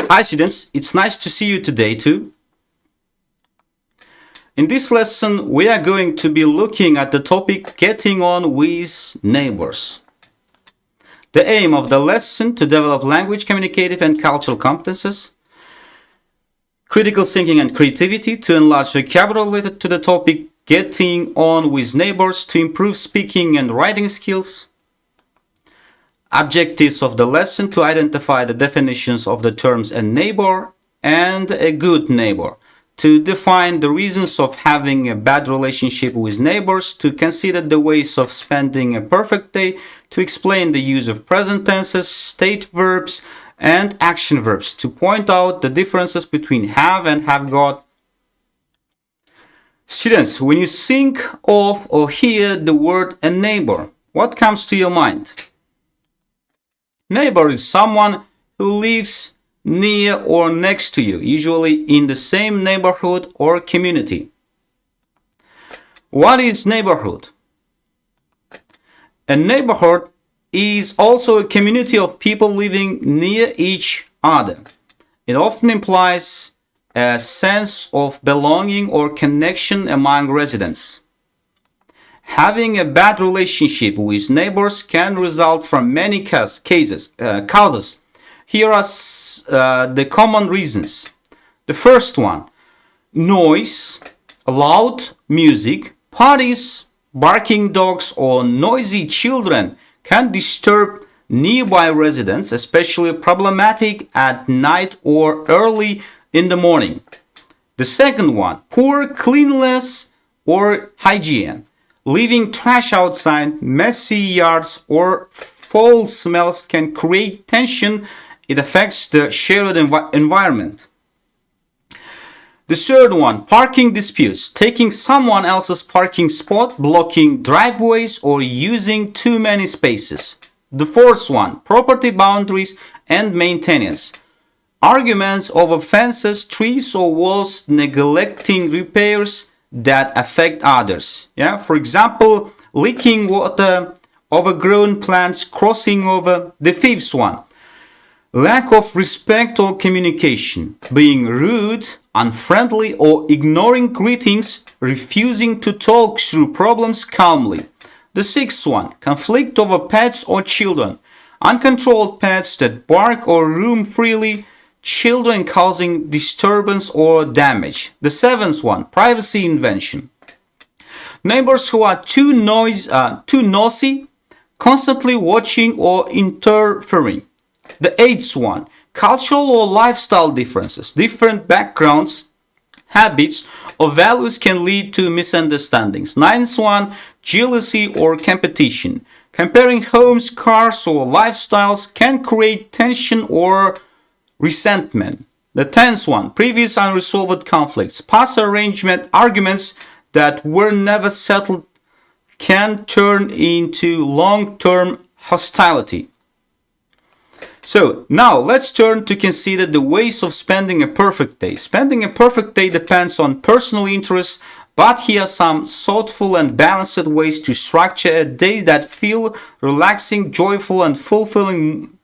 Hi students, it's nice to see you today too. In this lesson, we are going to be looking at the topic getting on with neighbors. The aim of the lesson to develop language, communicative and cultural competences, critical thinking and creativity, to enlarge vocabulary related to the topic getting on with neighbors, to improve speaking and writing skills. Objectives of the lesson: to identify the definitions of the terms a neighbor and a good neighbor, to define the reasons of having a bad relationship with neighbors, to consider the ways of spending a perfect day, to explain the use of present tenses, state verbs, and action verbs, to point out the differences between have and have got. Students, when you think of or hear the word a neighbor, what comes to your mind? Neighbor is someone who lives near or next to you, usually in the same neighborhood or community. What is neighborhood? A neighborhood is also a community of people living near each other. It often implies a sense of belonging or connection among residents. Having a bad relationship with neighbors can result from many causes. Here are the common reasons. The first one: noise, loud music, parties, barking dogs, or noisy children can disturb nearby residents, especially problematic at night or early in the morning. The second one: poor cleanliness or hygiene. Leaving trash outside, messy yards, or foul smells can create tension. It affects the shared environment. The third one: parking disputes. Taking someone else's parking spot, blocking driveways, or using too many spaces. The fourth one: property boundaries and maintenance. Arguments over fences, trees, or walls, neglecting repairs that affect others. For example, leaking water, overgrown plants crossing over. The fifth one: lack of respect or communication. Being rude, unfriendly, or ignoring greetings, refusing to talk through problems calmly. The sixth one: conflict over pets or children. Uncontrolled pets that bark or roam freely, children causing disturbance or damage. The seventh one: privacy invasion. Neighbors who are too nosy, constantly watching or interfering. The eighth one: cultural or lifestyle differences. Different backgrounds, habits, or values can lead to misunderstandings. Ninth one: jealousy or competition. Comparing homes, cars, or lifestyles can create tension or resentment. The 10th one: previous unresolved conflicts. Past arguments that were never settled can turn into long-term hostility. So now let's turn to consider the ways of spending a perfect day. Spending a perfect day depends on personal interests, but here are some thoughtful and balanced ways to structure a day that feel relaxing, joyful, and fulfilling.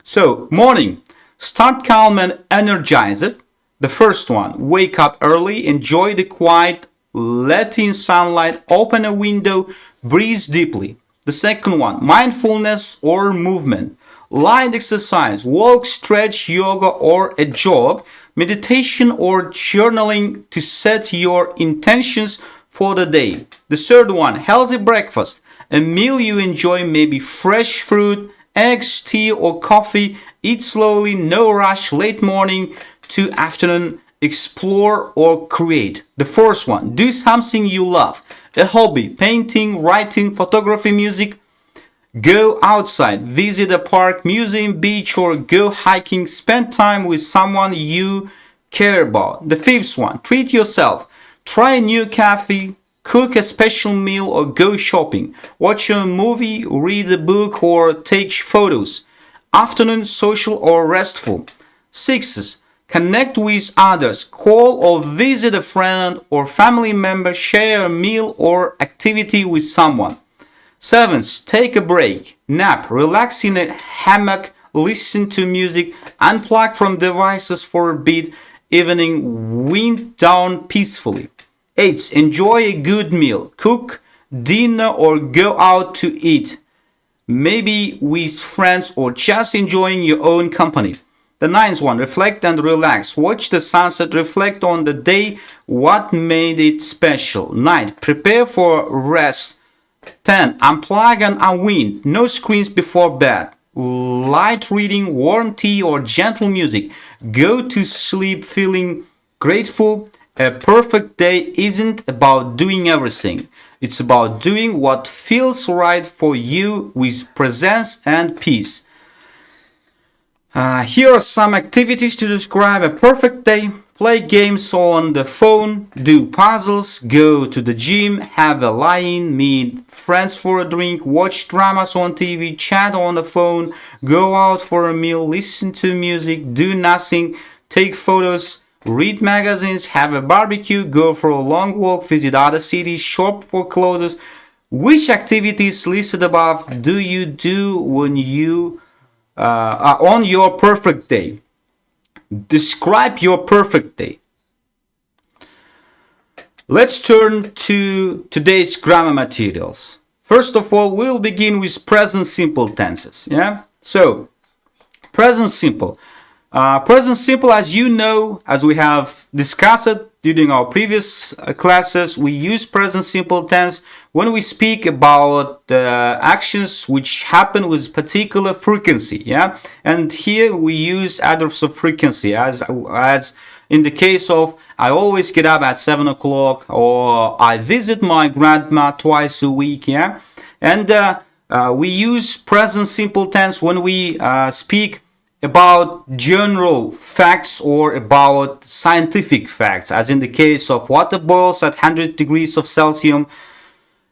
So, morning. Start calm and energized. The first one: wake up early, enjoy the quiet, let in sunlight, open a window, breathe deeply. The second one: mindfulness or movement. Light exercise, walk, stretch, yoga, or a jog, meditation or journaling to set your intentions for the day. The third one: healthy breakfast. A meal you enjoy, maybe fresh fruit, eggs, tea, or coffee. Eat slowly, no rush, late morning to afternoon. Explore or create. The fourth one: do something you love. A hobby, painting, writing, photography, music. Go outside, visit a park, museum, beach, or go hiking. Spend time with someone you care about. The fifth one: treat yourself. Try a new cafe, cook a special meal, or go shopping. Watch a movie, read a book, or take photos. Afternoon: social or restful. Sixth: connect with others. Call or visit a friend or family member. Share a meal or activity with someone. Seventh: take a break. Nap. Relax in a hammock, listen to music, unplug from devices for a bit, evening wind down peacefully. 8. Enjoy a good meal. Cook dinner or go out to eat. Maybe with friends or just enjoying your own company. The 9th one, reflect and relax. Watch the sunset, reflect on the day, what made it special. 9. Prepare for rest. 10. Unplug and unwind. No screens before bed. Light reading, warm tea or gentle music. Go to sleep feeling grateful. A perfect day isn't about doing everything. It's about doing what feels right for you with presence and peace. Here are some activities to describe a perfect day. Play games on the phone, do puzzles, go to the gym, have a lie-in, meet friends for a drink, watch dramas on TV, chat on the phone, go out for a meal, listen to music, do nothing, take photos, read magazines, have a barbecue, go for a long walk, visit other cities, shop for clothes. Which activities listed above do you do when you on your perfect day? Describe your perfect day. Let's turn to today's grammar materials. First of all, we'll begin with present simple tenses. Yeah. So, present simple. Present simple, as you know, as we have discussed it during our previous classes, we use present simple tense when we speak about actions which happen with particular frequency. Yeah, and here we use adverbs of frequency, as in the case of I always get up at 7 o'clock, or I visit my grandma twice a week. Yeah, and we use present simple tense when we speak about general facts or about scientific facts, as in the case of water boils at 100 degrees of Celsius.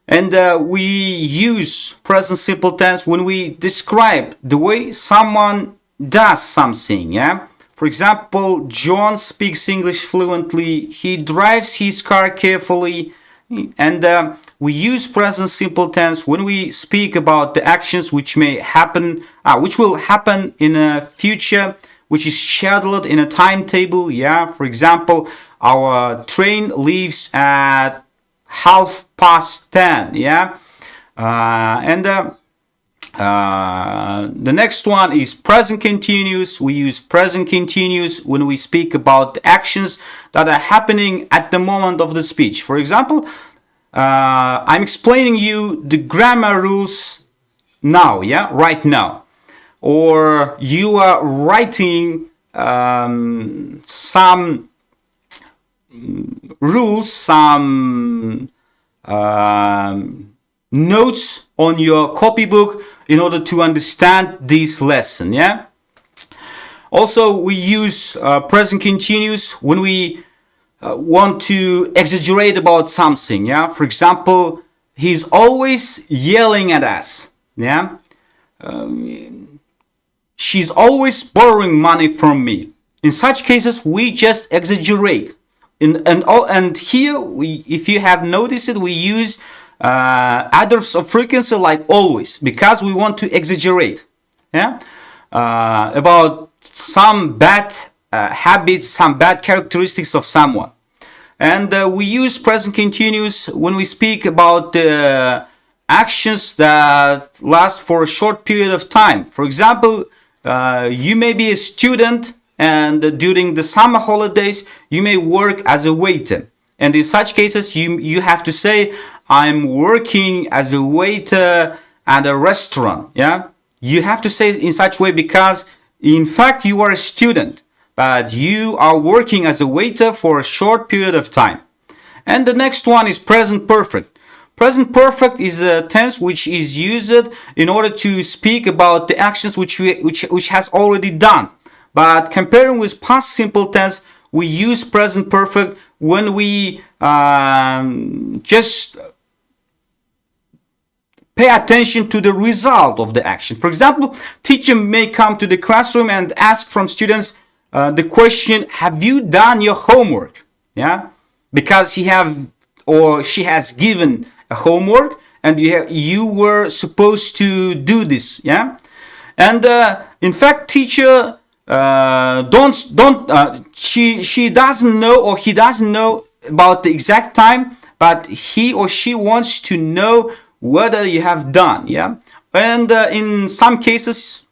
And we use present simple tense when we describe the way someone does something. Yeah. For example, John speaks English fluently. He drives his car carefully. And we use present simple tense when we speak about the actions which may happen, which will happen in a future, which is scheduled in a timetable. Yeah, for example, our train leaves at 10:30. Yeah, the next one is present continuous. We use present continuous when we speak about the actions that are happening at the moment of the speech. For example, I'm explaining you the grammar rules now, yeah, right now. Or you are writing some rules, some notes on your copybook in order to understand this lesson. Yeah. Also, we use present continuous when we want to exaggerate about something. Yeah. For example, he's always yelling at us. Yeah. She's always borrowing money from me. In such cases, we just exaggerate. And here, if you have noticed it, we use adverbs of frequency like always, because we want to exaggerate, yeah, about some bad habits, some bad characteristics of someone. And we use present continuous when we speak about actions that last for a short period of time. For example, you may be a student, and during the summer holidays you may work as a waiter. And in such cases, you have to say, I'm working as a waiter at a restaurant. Yeah, you have to say it in such way because, in fact, you are a student, but you are working as a waiter for a short period of time. And the next one is present perfect. Present perfect is a tense which is used in order to speak about the actions which has already done. But comparing with past simple tense, we use present perfect when we just pay attention to the result of the action. For example, teacher may come to the classroom and ask from students the question, have you done your homework? Yeah, because he have or she has given a homework and you were supposed to do this. Yeah. And in fact, teacher she doesn't know, or he doesn't know about the exact time, but he or she wants to know whether you have done. Yeah. And in some cases,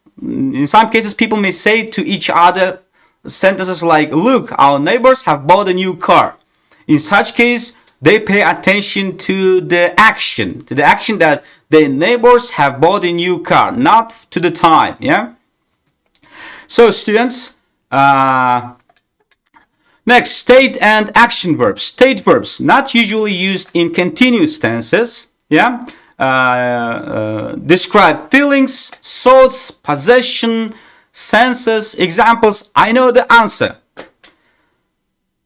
people may say to each other sentences like, look, our neighbors have bought a new car. In such case, they pay attention to the action that their neighbors have bought a new car, not to the time. Yeah. So students, next, state and action verbs. State verbs, not usually used in continuous tenses. Yeah. Describe feelings, thoughts, possession, senses. Examples: I know the answer.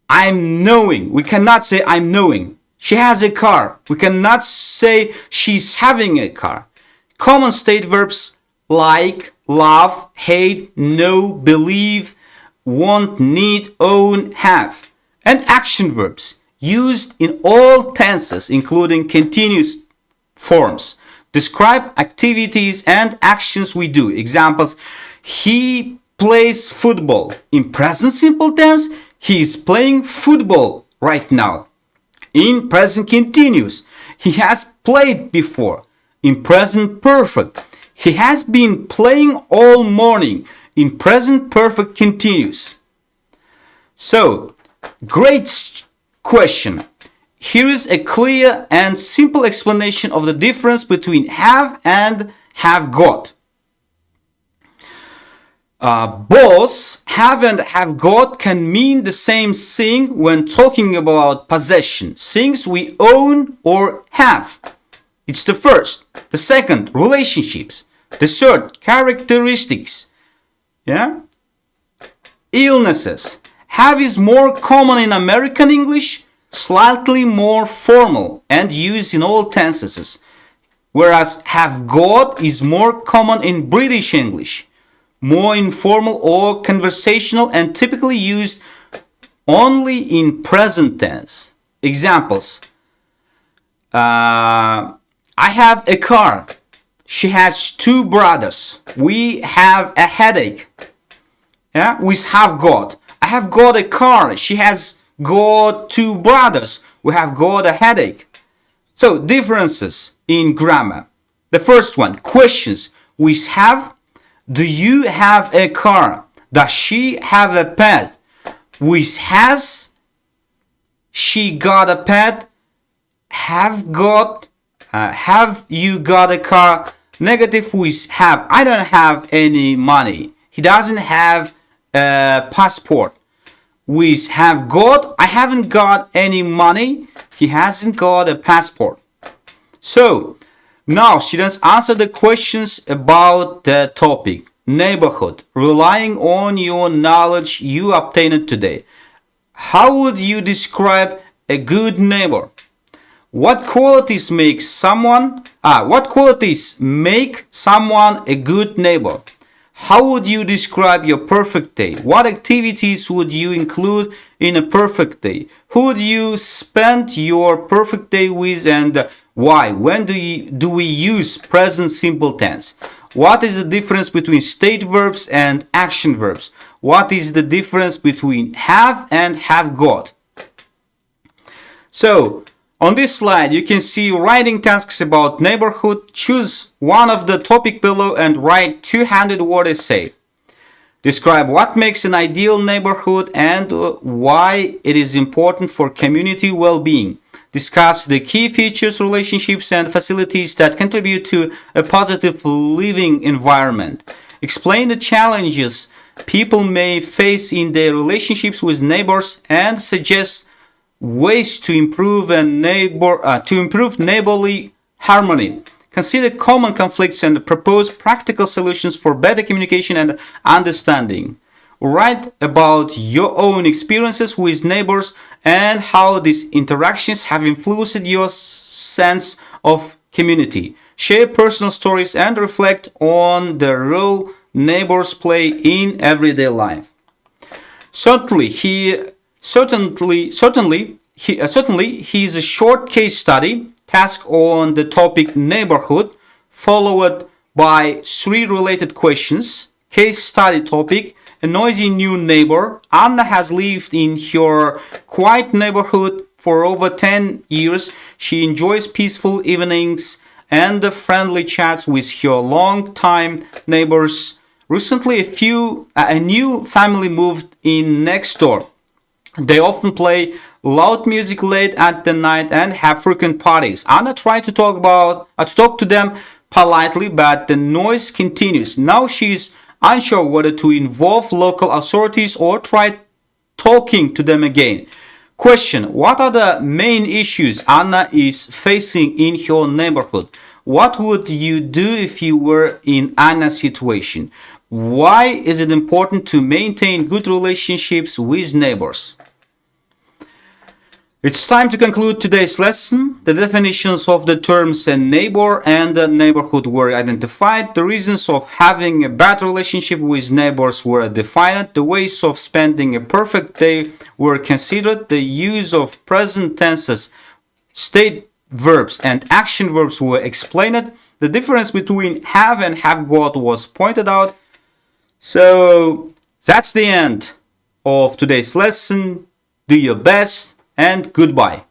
I'm knowing. We cannot say I'm knowing. She has a car. We cannot say she's having a car. Common state verbs like, love, hate, know, believe, want, need, own, have. And action verbs used in all tenses, including continuous forms. Describe activities and actions we do. Examples: he plays football. In present simple tense, he is playing football right now. In present continuous, he has played before. In present perfect, he has been playing all morning. In present perfect continuous. So, great question. Here is a clear and simple explanation of the difference between have and have got. Both have and have got can mean the same thing when talking about possession, things we own or have. It's the first. The second, relationships. The third, characteristics. Yeah? Illnesses. Have is more common in American English, slightly more formal and used in all tenses, whereas have got is more common in British English, more informal or conversational, and typically used only in present tense. Examples: I have a car. She has 2 brothers. We have a headache. Yeah, we have got. I have got a car. She has got 2 brothers. We have got a headache. So differences in grammar. The first one, questions. We have. Do you have a car? Does she have a pet? With has she got a pet? Have you got a car? Negative with have. I don't have any money. He doesn't have a passport. With have got, I haven't got any money. He hasn't got a passport. So, now students, answer the questions about the topic. Neighborhood, relying on your knowledge you obtained today. How would you describe a good neighbor? What qualities make someone a good neighbor? How would you describe your perfect day? What activities would you include in a perfect day? Who would you spend your perfect day with, and why? When do we use present simple tense? What is the difference between state verbs and action verbs? What is the difference between have and have got? So, on this slide, you can see writing tasks about neighborhood. Choose one of the topic below and write 200-word essay. Describe what makes an ideal neighborhood and why it is important for community well-being. Discuss the key features, relationships, and facilities that contribute to a positive living environment. Explain the challenges people may face in their relationships with neighbors and suggest ways to improve neighborly harmony. Consider common conflicts and propose practical solutions for better communication and understanding. Write about your own experiences with neighbors and how these interactions have influenced your sense of community. Share personal stories and reflect on the role neighbors play in everyday life. Certainly, he is a short case study task on the topic neighborhood, followed by 3 related questions. Case study topic: a noisy new neighbor. Anna has lived in her quiet neighborhood for over 10 years. She enjoys peaceful evenings and the friendly chats with her long-time neighbors. Recently, a new family moved in next door. They often play loud music late at the night and have frequent parties. Anna tried to talk to them politely, but the noise continues. Now she's unsure whether to involve local authorities or try talking to them again. Question: what are the main issues Anna is facing in her neighborhood? What would you do if you were in Anna's situation? Why is it important to maintain good relationships with neighbors? It's time to conclude today's lesson. The definitions of the terms a neighbor and a neighborhood were identified. The reasons of having a bad relationship with neighbors were defined. The ways of spending a perfect day were considered. The use of present tenses, state verbs, and action verbs were explained. The difference between have and have got was pointed out. So that's the end of today's lesson. Do your best and goodbye.